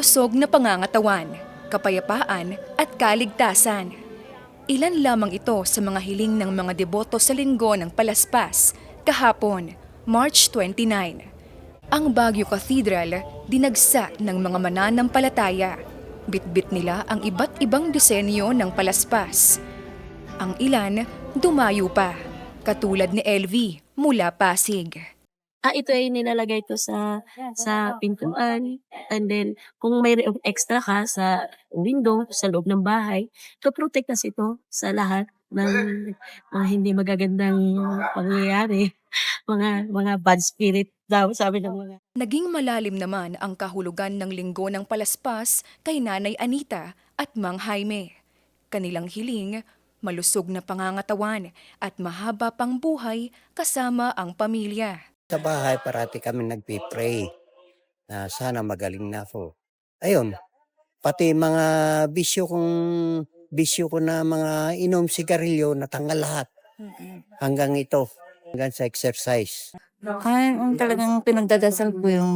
malusog na pangangatawan, kapayapaan at kaligtasan. Ilan lamang ito sa mga hiling ng mga deboto sa linggo ng Palaspas kahapon, March 29. Ang Baguio Cathedral dinagsa ng mga mananampalataya. Bitbit nila ang iba't ibang disenyo ng Palaspas. Ang ilan dumayo pa, katulad ni LV mula Pasig. Ito ay nilalagay ko sa pintuan, and then kung may extra ka sa window, sa loob ng bahay, to-protect kasi ito sa lahat ng mga hindi magagandang pangyayari, mga bad spirit daw sabi ng mga. Naging malalim naman ang kahulugan ng linggo ng Palaspas kay Nanay Anita at Mang Jaime. Kanilang hiling, malusog na pangangatawan at mahaba pang buhay kasama ang pamilya. Sa bahay parati kami nagpipray na sana magaling na ako. Ayun, pati mga bisyo ko na mga inom sigarilyo natanggal lahat. Hanggang ito, hanggang sa exercise. Ang talagang pinagdadasal ko yung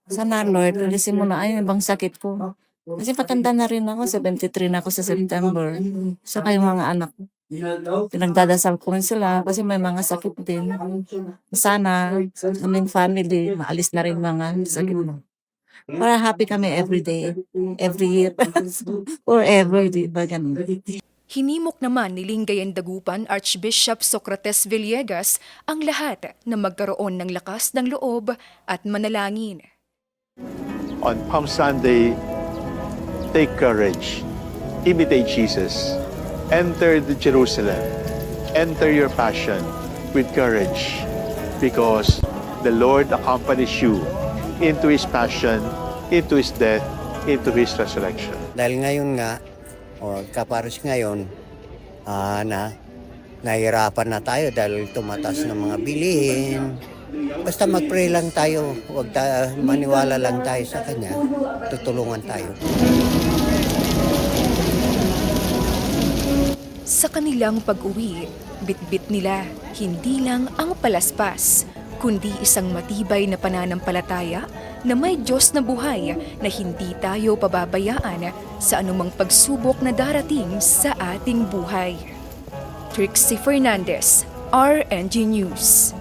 sana Lord, alisin mo na ay ibang sakit ko. Kasi patanda na rin ako, 73 na ako sa September. Saka yung mga anak ko. Pinagdadasal ko rin sila kasi may mga sakit din. Sana, aming family, maalis na rin mga sakit mo. Para happy kami every day, every year, forever, di ba ganun? Hinimok naman ni Lingayen Dagupan Archbishop Socrates Villegas ang lahat na magkaroon ng lakas ng loob at manalangin. On Palm Sunday, take courage, imitate Jesus, enter the Jerusalem, enter your passion with courage, because the Lord accompanies you into His passion, into His death, into His resurrection. Dahil ngayon nga, kaparos ngayon, nahihirapan na tayo dahil tumatas ng mga bilihin. Basta mag-pray lang tayo, maniwala lang tayo sa Kanya, tutulungan tayo. Sa kanilang pag-uwi, bitbit nila hindi lang ang palaspas, kundi isang matibay na pananampalataya na may Diyos na buhay na hindi tayo pababayaan sa anumang pagsubok na darating sa ating buhay. Trixie Fernandez, RNG News.